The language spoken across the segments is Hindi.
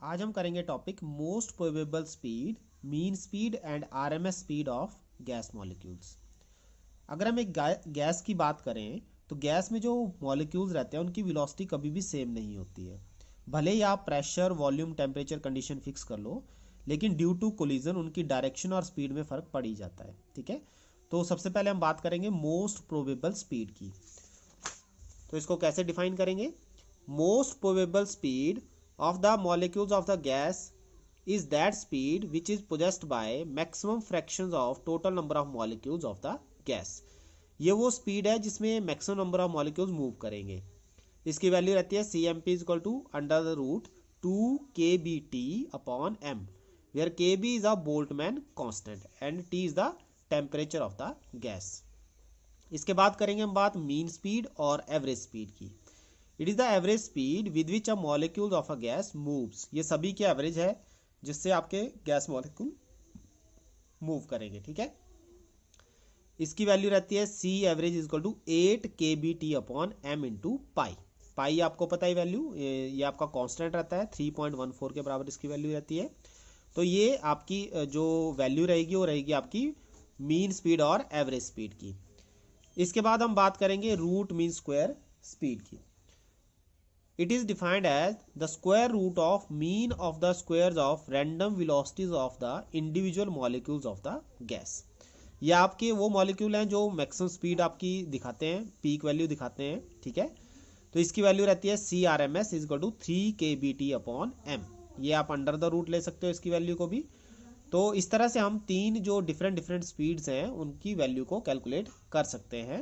आज हम करेंगे topic most probable speed, mean speed and RMS speed of gas molecules. अगर हम एक गैस की बात करें तो गैस में जो मॉलिक्यूल्स रहते हैं उनकी वेलोसिटी कभी भी सेम नहीं होती है। भले ही आप pressure, volume, temperature condition fix कर लो, लेकिन ड्यू टू कोलिजन उनकी डायरेक्शन और स्पीड में फ़र्क पड़ ही जाता है। ठीक है, तो सबसे पहले हम बात करेंगे मोस्ट प्रोबेबल स्पीड की। तो इसको कैसे डिफाइन करेंगे? Most probable speed of the molecules of the gas is that speed which is possessed by maximum fractions of total number of molecules of the gas। ये वो स्पीड है जिसमें maximum number of molecules move करेंगे। इसकी वैल्यू रहती है CMP equal to under the root 2 kBT upon m, where kB is a Boltzmann constant and T is the temperature of the gas. इसके बाद करेंगे हम बात मीन स्पीड और एवरेज स्पीड की। It is the average speed with which a molecule of a gas moves. ये सभी की एवरेज है जिससे आपके गैस मॉलिक्यूल मूव करेंगे। ठीक है, इसकी वैल्यू रहती है C average equal to 8 kBT upon m into pi. Pi आपको पता है वैल्यू, ये आपका कांस्टेंट रहता है, 3.14 के बराबर इसकी वैल्यू रहती है। तो ये आपकी जो वैल्यू रहेगी वो रहेगी आपकी मीन स्पीड और एवरेज स्पीड की। इसके बाद हम बात करेंगे रूट मीन स्क्वायर स्पीड की। It is defined as the square root of mean of the squares of random velocities of the individual molecules of the gas। ये आपके वो मॉलिक्यूल हैं जो मैक्सिमम स्पीड आपकी दिखाते हैं, पीक वैल्यू दिखाते हैं। ठीक है, तो इसकी वैल्यू रहती है CRMS equal to 3 kBT upon m। ये आप अंडर द रूट ले सकते हो इसकी वैल्यू को भी। तो इस तरह से हम तीन जो डिफरेंट स्पीड्स हैं उनकी वैल्यू को कैलकुलेट कर सकते हैं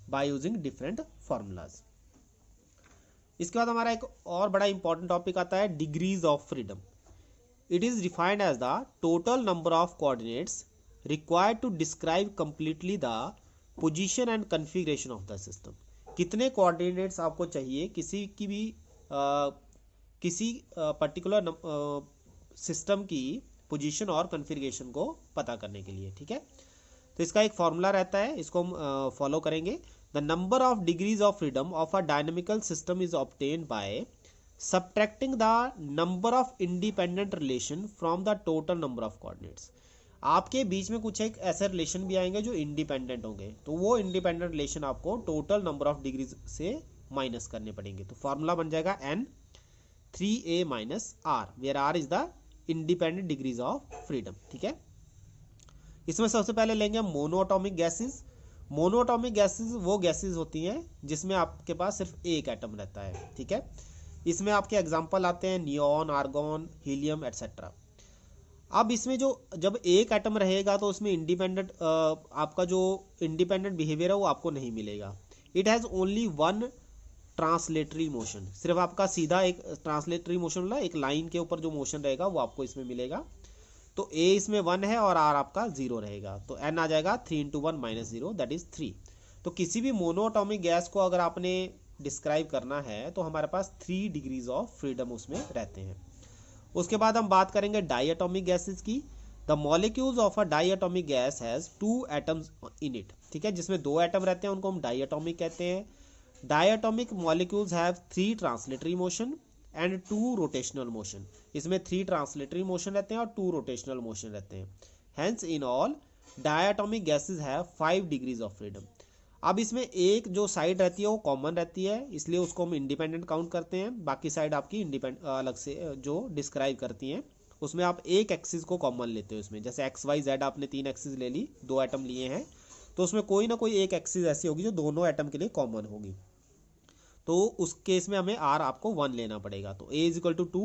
बाय यूजिंग डिफरेंट फार्मूलाज। इसके बाद हमारा एक और बड़ा इंपॉर्टेंट टॉपिक आता है degrees of freedom. It is defined as the total number of coordinates required to describe completely the position and configuration of the system. कितने कोऑर्डिनेट्स आपको चाहिए किसी की भी किसी पर्टिकुलर सिस्टम की पोजीशन और कॉन्फ़िगरेशन को पता करने के लिए। ठीक है, तो इसका एक फॉर्मूला रहता है, इसको हम फॉलो करेंगे। The number of degrees of freedom of a dynamical system is obtained by subtracting the number of independent relation from the total number of coordinates। आपके बीच में कुछ एक ऐसे रिलेशन भी आएंगे जो इंडिपेंडेंट होंगे, तो वो इंडिपेंडेंट रिलेशन आपको टोटल नंबर ऑफ डिग्रीज से माइनस करने पड़ेंगे। तो फॉर्मूला बन जाएगा n 3a minus r, where r is the independent degrees of freedom. ठीक है, इसमें सबसे पहले लेंगे मोनोएटॉमिक गैसेस। मोनोएटॉमिक गैसेस वो गैसेस होती हैं जिसमें आपके पास सिर्फ एक एटम रहता है। ठीक है, इसमें आपके एग्जांपल आते हैं नियॉन, आर्गॉन, हीलियम एटसेट्रा। अब इसमें जो जब एक एटम रहेगा तो उसमें इंडिपेंडेंट आपका जो इंडिपेंडेंट बिहेवियर है वो आपको नहीं मिलेगा। It has only one translatory motion. सिर्फ आपका सीधा एक ट्रांसलेटरी मोशन होला, एक लाइन के ऊपर जो मोशन रहेगा वो आपको इसमें मिलेगा। तो a इसमें 1 है और r आपका 0 रहेगा, तो n आ जाएगा 3 इंटू 1 माइनस 0 दैट इज 3। तो किसी भी मोनोएटॉमिक गैस को अगर आपने डिस्क्राइब करना है तो हमारे पास 3 डिग्रीज ऑफ फ्रीडम उसमें रहते हैं। उसके बाद हम बात करेंगे डाईएटॉमिक गैसेस की। The molecules of a diatomic gas has 2 atoms in it. ठीक है, जिसमें 2 एटम रहते हैं उनको हम डाईएटॉमिक कहते हैं। Diatomic molecules have 3 translatory motion and 2 rotational motion. इसमें 3 ट्रांसलेटरी मोशन रहते हैं और 2 रोटेशनल मोशन रहते हैं। Hence in all diatomic gases have 5 degrees of freedom. अब इसमें एक जो साइड रहती है वो कॉमन रहती है, इसलिए उसको हम इंडिपेंडेंट काउंट करते हैं। बाकी साइड आपकी इंडिपेंडेंट अलग से जो डिस्क्राइब करती हैं, उसमें आप एक एक्सिस को कॉमन लेते हो। इसमें जैसे XYZ आपने 3 एक्सिस ले ली, 2 एटम लिए हैं, तो उसमें कोई ना कोई एक एक्सिस ऐसी होगी जो दोनों एटम के लिए कॉमन होगी। तो उस केस में हमें r आपको 1 लेना पड़ेगा। तो a is equal to 2,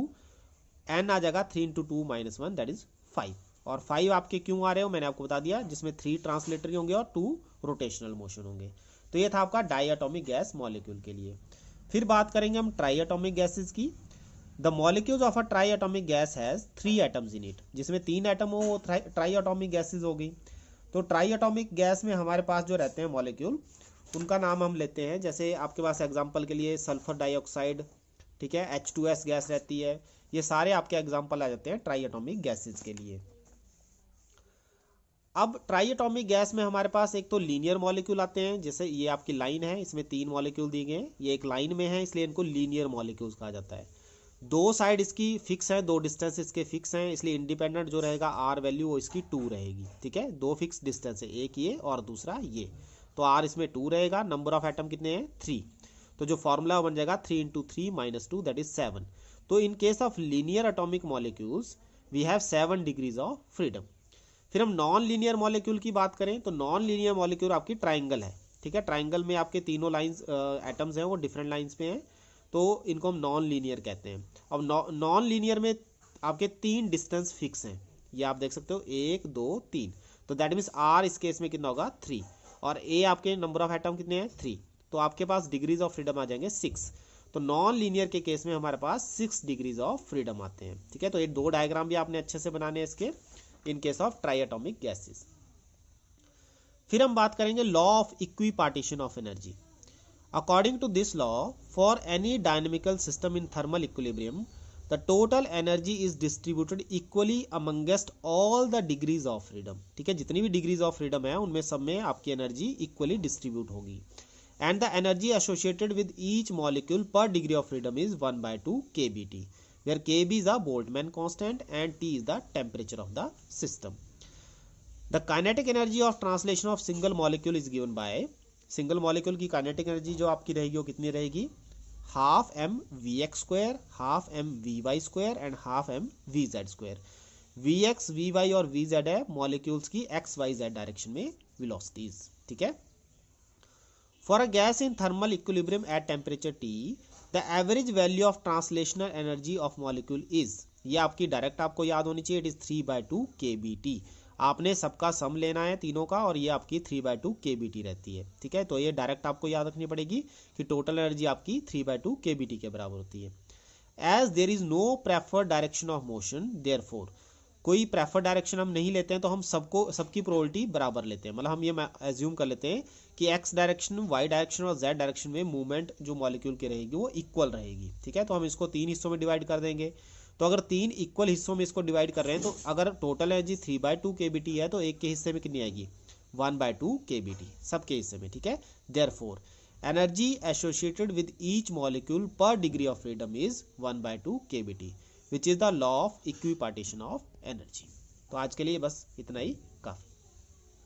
n आ जाएगा 3 इंटू 2 माइनस 1 दैट इज 5। और 5 आपके क्यों आ रहे हो मैंने आपको बता दिया, जिसमें 3 ट्रांसलेटरी होंगे और 2 रोटेशनल मोशन होंगे। तो ये था आपका डाईएटॉमिक गैस मॉलिक्यूल के लिए। फिर बात करेंगे हम ट्राईएटॉमिक गैसेस की। The molecules of a triatomic gas has 3 atoms in it. जिसमें 3 एटम हो वो ट्राईएटॉमिक गैसेस होगी। तो ट्राईएटॉमिक गैस में हमारे पास जो रहते हैं मॉलिक्यूल, उनका नाम हम लेते हैं। जैसे आपके पास एग्जांपल के लिए सल्फर डाइऑक्साइड, ठीक है, H2S गैस रहती है। ये सारे आपके एग्जांपल आ जाते हैं ट्राईएटॉमिक गैसेस के लिए। अब ट्राईएटॉमिक गैस में हमारे पास एक तो लीनियर मॉलिक्यूल आते हैं, जैसे ये आपकी लाइन है, इसमें 3 मॉलिक्यूल दिए गए हैं, ये एक लाइन में है इसलिए इनको लीनियर मॉलिक्यूल्स कहा जाता है। दो साइड इसकी फिक्स है, दो डिस्टेंस इसके फिक्स हैं, इसलिए इंडिपेंडेंट जो रहेगा आर वैल्यू वो इसकी 2 रहेगी। ठीक है, दो फिक्स डिस्टेंस है, एक ये और दूसरा ये, तो आर इसमें 2 रहेगा। नंबर ऑफ एटम कितने हैं 3, तो जो फॉर्मूला बन जाएगा 3 इंटू 3 माइनस 2 दैट इज 7। तो in case of linear atomic molecules we have 7 degrees of freedom. फिर हम नॉन लीनियर मॉलिक्यूल की बात करें तो नॉन लीनियर मॉलिक्यूल आपकी ट्राइंगल है। ठीक है, ट्राइंगल में आपके तीनों लाइंस एटम्स हैं वो डिफरेंट लाइंस पे हैं, तो इनको हम नॉन लीनियर कहते हैं। अब नॉन लीनियर में आपके 3 डिस्टेंस फिक्स हैं, ये आप देख सकते हो 1 2 3, तो दैट मीन्स आर इस केस में कितना होगा 3, और ए आपके नंबर ऑफ एटम कितने हैं 3, तो आपके पास डिग्रीज ऑफ फ्रीडम आ जाएंगे 6। तो नॉन लीनियर के केस में हमारे पास 6 डिग्रीज ऑफ फ्रीडम आते हैं। ठीक है, तो ये दो डायग्राम भी आपने अच्छे से बनाने हैं इसके in case of triatomic gases. फिर हम बात करेंगे law of equipartition of energy. According to this law, for any dynamical system in thermal equilibrium the total energy is distributed equally amongst all the degrees of freedom. ठीक है, जितनी भी डिग्रीज ऑफ फ्रीडम है उनमें सब में आपकी एनर्जी इक्वली डिस्ट्रीब्यूट होगी। And the energy associated with each molecule per degree of freedom is 1/2 kBt, where kb is a Boltzmann constant and T is the temperature of the system. The kinetic energy of translation of single molecule is given by, single molecule की kinetic energy जो आपकी रहेगी वो कितनी रहेगी, half m vx square, half m vy square and half m vz square. vx vy और vz है मॉलिक्यूल्स की x y z डायरेक्शन में वेलोसिटीज। ठीक है, for a gas in thermal equilibrium at temperature T the average value of translational energy of molecule is, ये आपकी डायरेक्ट आपको याद होनी चाहिए, इट इज 3/2 kBt। आपने सबका सम लेना है तीनों का और ये आपकी 3/2 kBt रहती है। ठीक है, तो ये डायरेक्ट आपको याद रखनी पड़ेगी कि टोटल एनर्जी आपकी 3/2 kBt के बराबर होती है। As there is no preferred direction of motion, therefore कोई प्रेफर डायरेक्शन हम नहीं लेते हैं तो हम सबकी प्रोबेबिलिटी बराबर लेते हैं। मतलब हम ये एज्यूम कर लेते हैं कि एक्स डायरेक्शन, वाई डायरेक्शन और जेड डायरेक्शन में मूवमेंट जो मॉलिक्यूल की रहेगी वो इक्वल रहेगी। ठीक है, तो हम इसको 3 हिस्सों में डिवाइड कर देंगे। तो अगर 3 इक्वल हिस्सों में इसको डिवाइड कर रहे हैं तो अगर टोटल एनर्जी 3/2 kBt है तो एक के हिस्से में कितनी आएगी 1/2 kBt सबके हिस्से में। ठीक है, therefore energy associated with each molecule per degree of freedom is 1/2 kBt, which is the law of equipartition of energy. तो आज के लिए बस इतना ही।